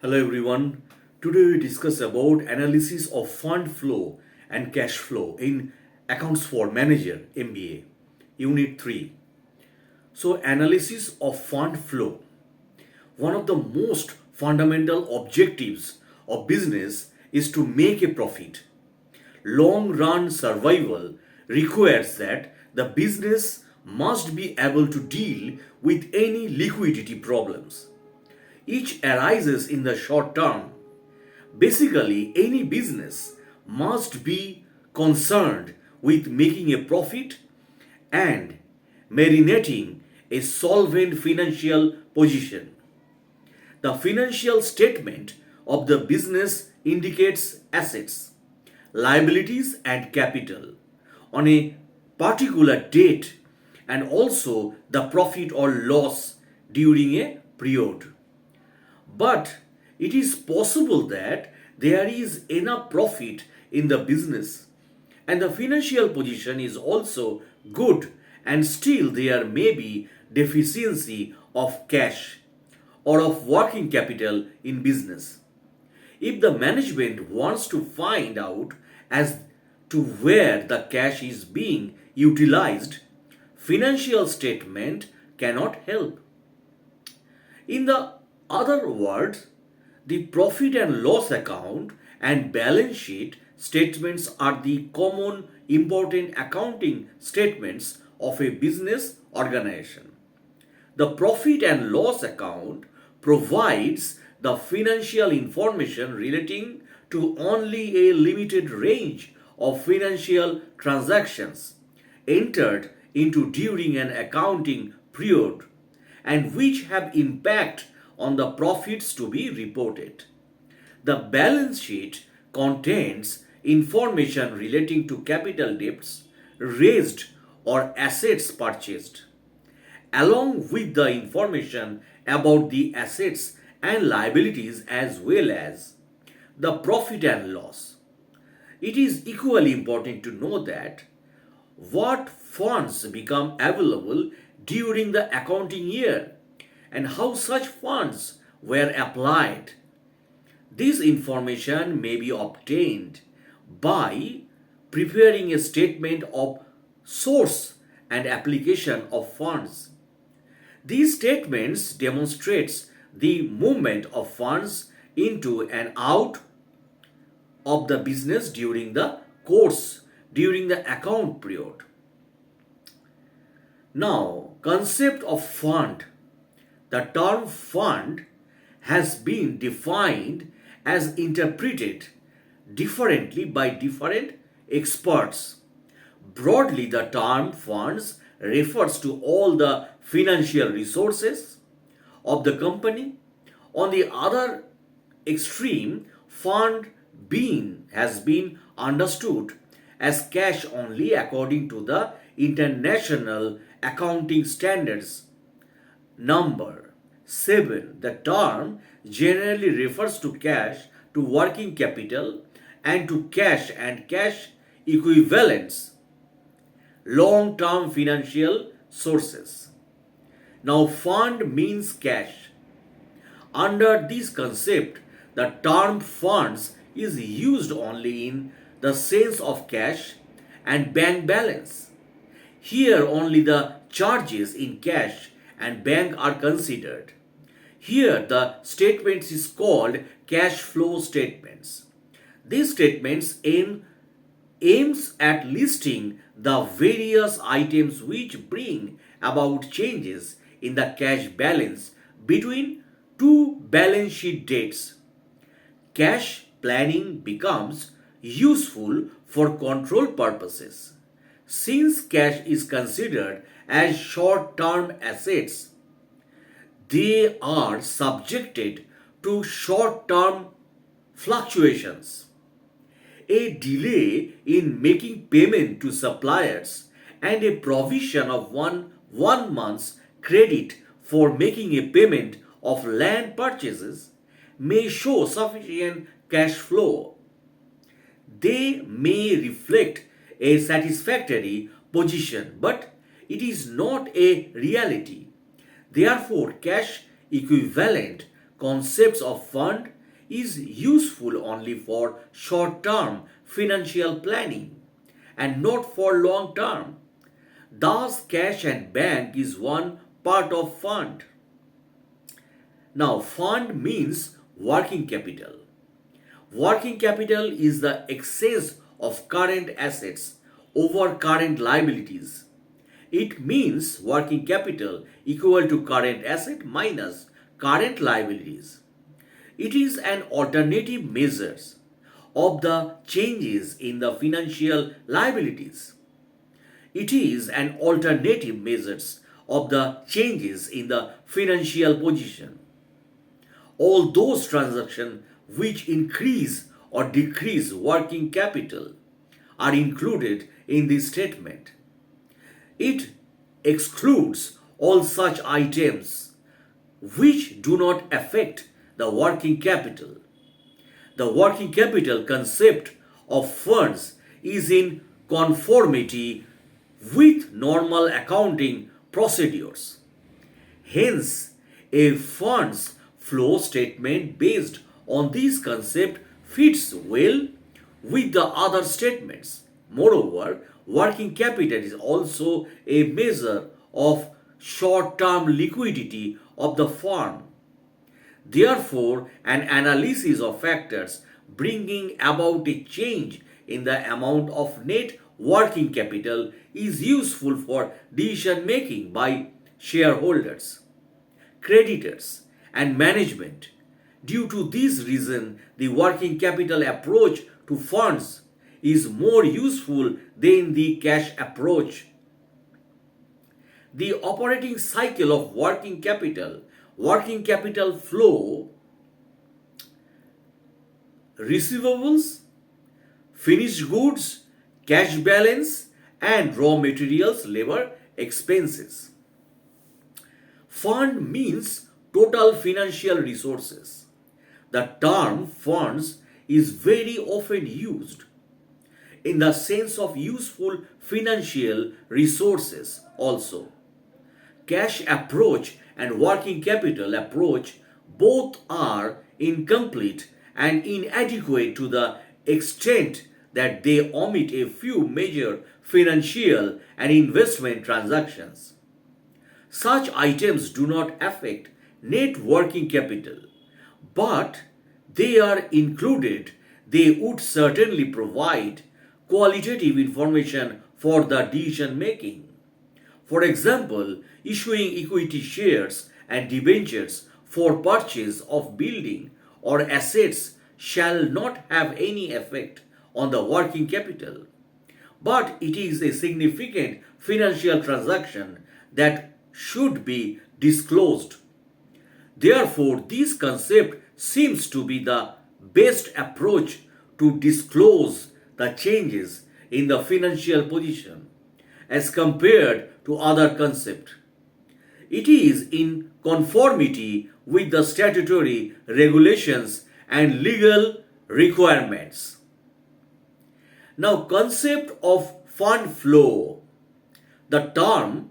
Hello everyone. Today we discuss about analysis of fund flow and cash flow in Accounts for Manager MBA Unit 3. So analysis of fund flow. One of the most fundamental objectives of business is to make a profit. Long run survival requires that the business must be able to deal with any liquidity problems. Each arises in the short term. Basically, any business must be concerned with making a profit and marinating a solvent financial position. The financial statement of the business indicates assets, liabilities, and capital on a particular date and also the profit or loss during a period. But it is possible that there is enough profit in the business and the financial position is also good, and still there may be deficiency of cash or of working capital in business. If the management wants to find out as to where the cash is being utilized, financial statement cannot help. In the other words, the profit and loss account and balance sheet statements are the common important accounting statements of a business organization. The profit and loss account provides the financial information relating to only a limited range of financial transactions entered into during an accounting period and which have impact on the profits to be reported. The balance sheet contains information relating to capital debts raised or assets purchased, along with the information about the assets and liabilities as well as the profit and loss. It is equally important to know that what funds become available during the accounting year and how such funds were applied. This information may be obtained by preparing a statement of source and application of funds. These statements demonstrates the movement of funds into and out of the business during the account period. Now, concept of fund. The term fund has been defined as interpreted differently by different experts. Broadly, the term funds refers to all the financial resources of the company. On the other extreme, fund being has been understood as cash only according to the international accounting standards. Number 7. The term generally refers to cash, to working capital, and to cash and cash equivalents, long term financial sources. Now, fund means cash. Under this concept, the term funds is used only in the sense of cash and bank balance. Here, only the charges in cash and bank are considered. Here, the statements is called cash flow statements. These statements aims at listing the various items which bring about changes in the cash balance between two balance sheet dates. Cash planning becomes useful for control purposes. Since cash is considered as short term assets, they are subjected to short term fluctuations. A delay in making payment to suppliers and a provision of one month's credit for making a payment of land purchases may show sufficient cash flow. They may reflect a satisfactory position, but it is not a reality. Therefore, cash equivalent concepts of fund is useful only for short-term financial planning and not for long-term. Thus, cash and bank is one part of fund. Now, fund means working capital. Working capital is the excess of current assets over current liabilities. It means working capital equal to current asset minus current liabilities. It is an alternative measure of the changes in the financial liabilities. It is an alternative measure of the changes in the financial position. All those transactions which increase or decrease working capital are included in this statement. It excludes all such items which do not affect the working capital. The working capital concept of funds is in conformity with normal accounting procedures. Hence, a funds flow statement based on this concept fits well with the other statements. Moreover, working capital is also a measure of short term liquidity of the firm. Therefore, an analysis of factors bringing about a change in the amount of net working capital is useful for decision making by shareholders, creditors, and management. Due to this reason, the working capital approach to funds is more useful than the cash approach. The operating cycle of working capital flow, receivables, finished goods, cash balance, and raw materials, labor expenses. Fund means total financial resources. The term funds is very often used in the sense of useful financial resources also. Cash approach and working capital approach both are incomplete and inadequate to the extent that they omit a few major financial and investment transactions. Such items do not affect net working capital, but they are included. They would certainly provide qualitative information for the decision making. For example, issuing equity shares and debentures for purchase of building or assets shall not have any effect on the working capital, but it is a significant financial transaction that should be disclosed. Therefore, this concept seems to be the best approach to disclose the changes in the financial position as compared to other concepts. It is in conformity with the statutory regulations and legal requirements. Now, concept of fund flow. The term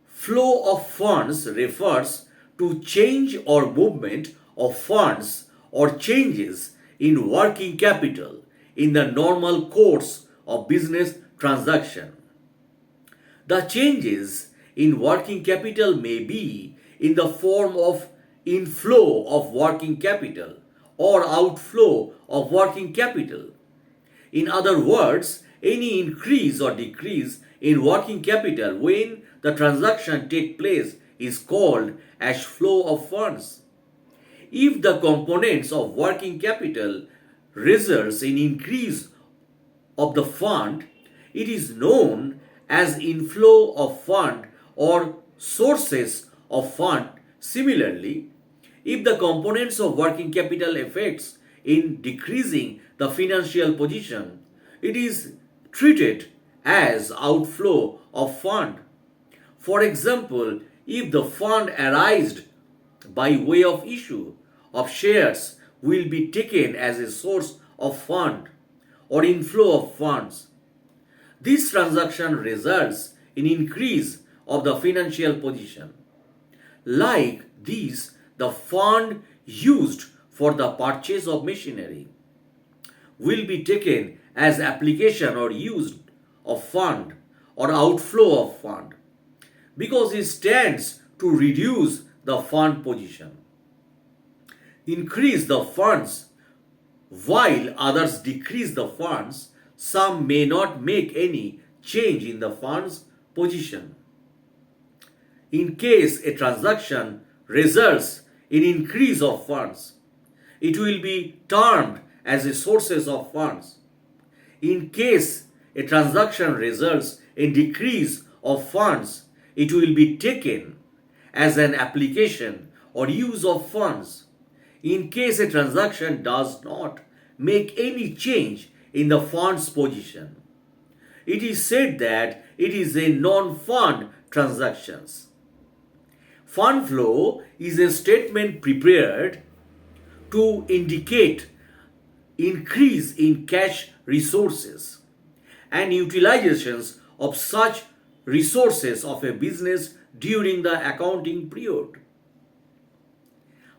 flow of funds refers to change or movement of funds or changes in working capital in the normal course of business transaction. The changes in working capital may be in the form of inflow of working capital or outflow of working capital. In other words, any increase or decrease in working capital when the transaction takes place is called as flow of funds. If the components of working capital results in increase of the fund, it is known as inflow of fund or sources of fund. Similarly, if the components of working capital effects in decreasing the financial position, it is treated as outflow of fund. For example, if the fund arised by way of issue of shares will be taken as a source of fund or inflow of funds. This transaction results in increase of the financial position. Like these, the fund used for the purchase of machinery will be taken as application or use of fund or outflow of fund because it stands to reduce the fund position, increase the funds while others decrease the funds. Some may not make any change in the fund's position. In case a transaction results in increase of funds, it will be termed as a sources of funds. In case a transaction results in decrease of funds, it will be taken as an application or use of funds. In case a transaction does not make any change in the fund's position, it is said that it is a non-fund transactions. Fund flow is a statement prepared to indicate increase in cash resources and utilizations of such resources of a business during the accounting period.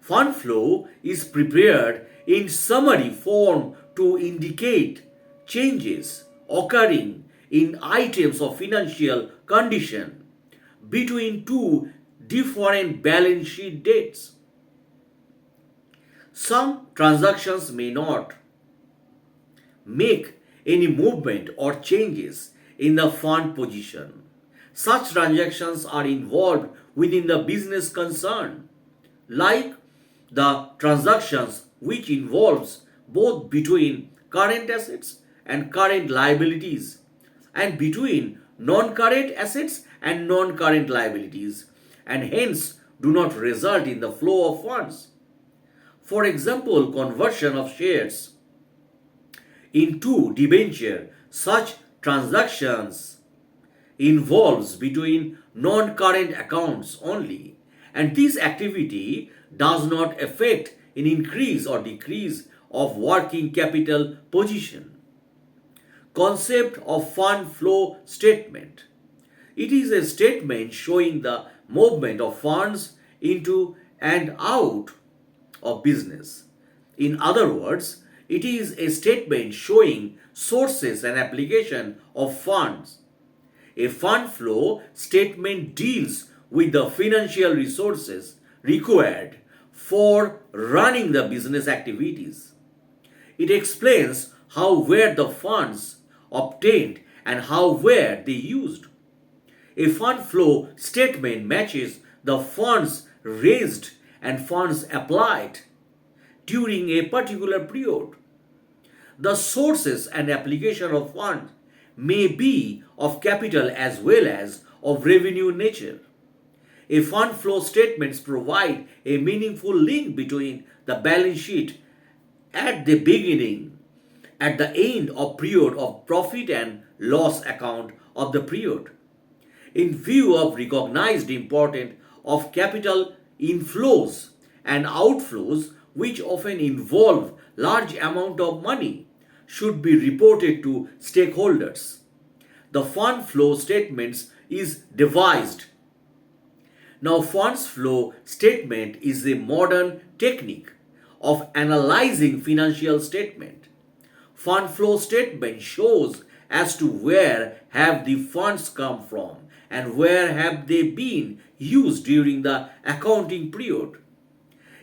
Fund flow is prepared in summary form to indicate changes occurring in items of financial condition between two different balance sheet dates. Some transactions may not make any movement or changes in the fund position. Such transactions are involved within the business concern, like the transactions which involves both between current assets and current liabilities and between non-current assets and non-current liabilities, and hence do not result in the flow of funds. For example, conversion of shares into debenture. Such transactions involves between non-current accounts only, and this activity does not affect an increase or decrease of working capital position. Concept of fund flow statement. It is a statement showing the movement of funds into and out of business. In other words, it is a statement showing sources and application of funds. A fund flow statement deals with the financial resources required for running the business activities. It explains how were the funds obtained and how were they used. A fund flow statement matches the funds raised and funds applied during a particular period. The sources and application of funds may be of capital as well as of revenue nature. A fund flow statements provide a meaningful link between the balance sheet at the beginning, at the end of period of profit and loss account of the period. In view of recognized importance of capital inflows and outflows, which often involve large amount of money, should be reported to stakeholders, the fund flow statements is devised. Now, funds flow statement is a modern technique of analyzing financial statement. Fund flow statement shows as to where have the funds come from and where have they been used during the accounting period.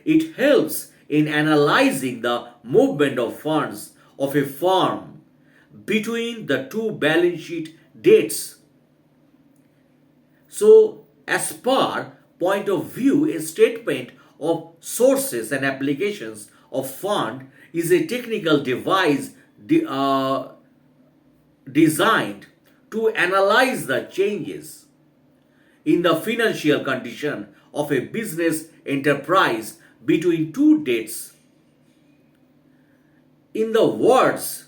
It helps in analyzing the movement of funds of a firm between the two balance sheet dates. So, as per point of view, a statement of sources and applications of fund is a technical device designed to analyze the changes in the financial condition of a business enterprise between two dates. In the words,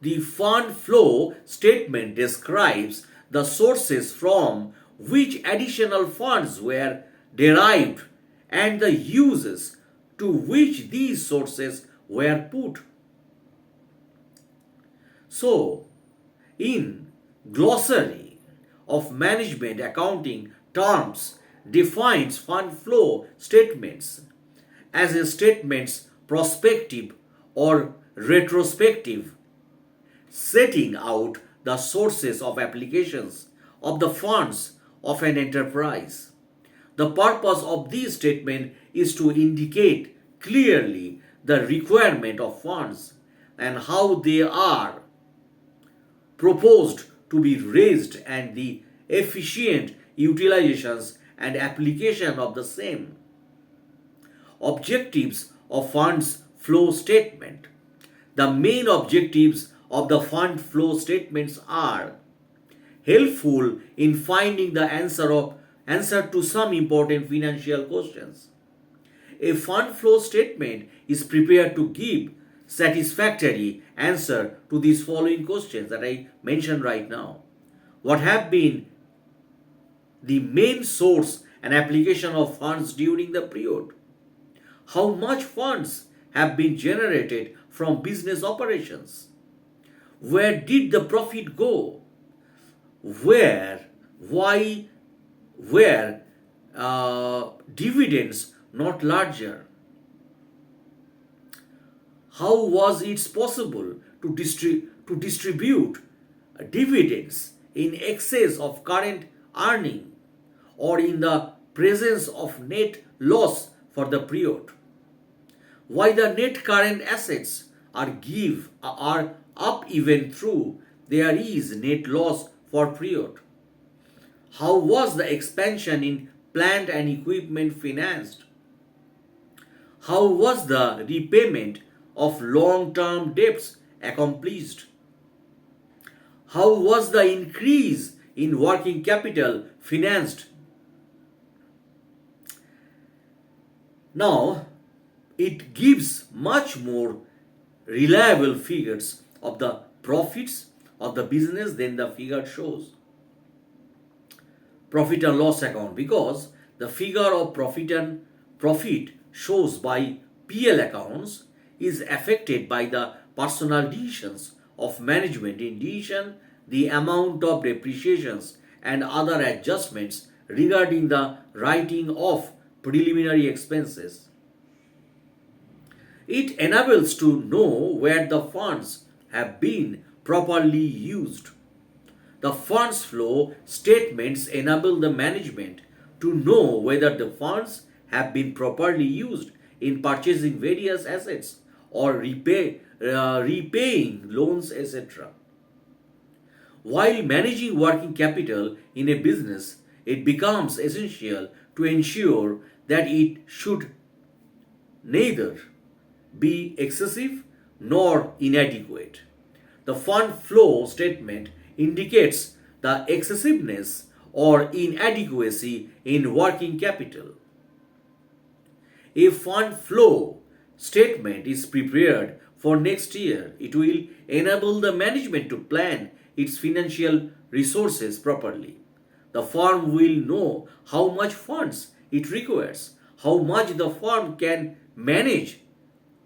the fund flow statement describes the sources from which additional funds were derived and the uses to which these sources were put. So, in glossary of management accounting terms, defines fund flow statements as a statements prospective or retrospective, setting out the sources of applications of the funds of an enterprise. The purpose of this statement is to indicate clearly the requirement of funds and how they are proposed to be raised and the efficient utilizations and application of the same. Objectives of funds flow statement. The main objectives of the fund flow statements are helpful in finding the answer to some important financial questions. A fund flow statement is prepared to give satisfactory answer to these following questions that I mentioned right now. What have been the main source and application of funds during the period? How much funds have been generated from business operations? Where did the profit go? Why were dividends not larger? How was it possible to distribute dividends in excess of current earning or in the presence of net loss for the period? Why the net current assets are up even though there is net loss for period? How was the expansion in plant and equipment financed? How was the repayment of long-term debts accomplished? How was the increase in working capital financed? Now, it gives much more reliable figures of the profits of the business than the figure shows. Profit and loss account, because the figure of profit shows by PL accounts is affected by the personal decisions of management. In addition, the amount of depreciations and other adjustments regarding the writing of preliminary expenses. It enables to know where the funds have been properly used. The funds flow statements enable the management to know whether the funds have been properly used in purchasing various assets or repaying loans, etc. While managing working capital in a business, it becomes essential to ensure that it should neither be excessive nor inadequate. The fund flow statement indicates the excessiveness or inadequacy in working capital. A fund flow statement is prepared for next year. It will enable the management to plan its financial resources properly. The firm will know how much funds it requires, how much the firm can manage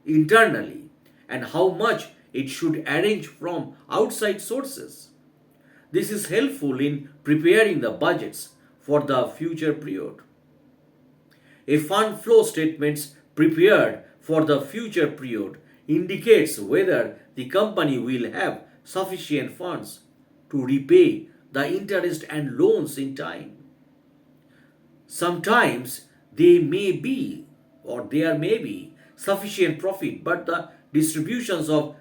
internally, and how much it should arrange from outside sources. This is helpful in preparing the budgets for the future period. A fund flow statement prepared for the future period indicates whether the company will have sufficient funds to repay the interest and loans in time. Sometimes there may be sufficient profit, but the distributions of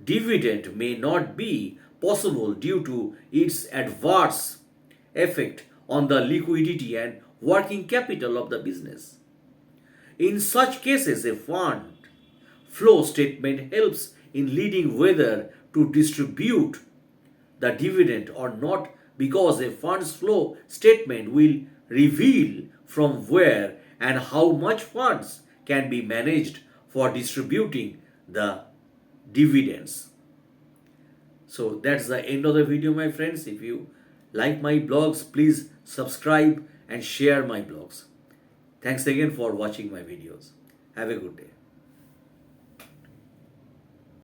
dividend may not be possible due to its adverse effect on the liquidity and working capital of the business. In such cases, a fund flow statement helps in leading whether to distribute the dividend or not, because a funds flow statement will reveal from where and how much funds can be managed for distributing the dividends. So that's the end of the video, my friends. If you like my blogs, please subscribe and share my blogs. Thanks again for watching my videos. Have a good day.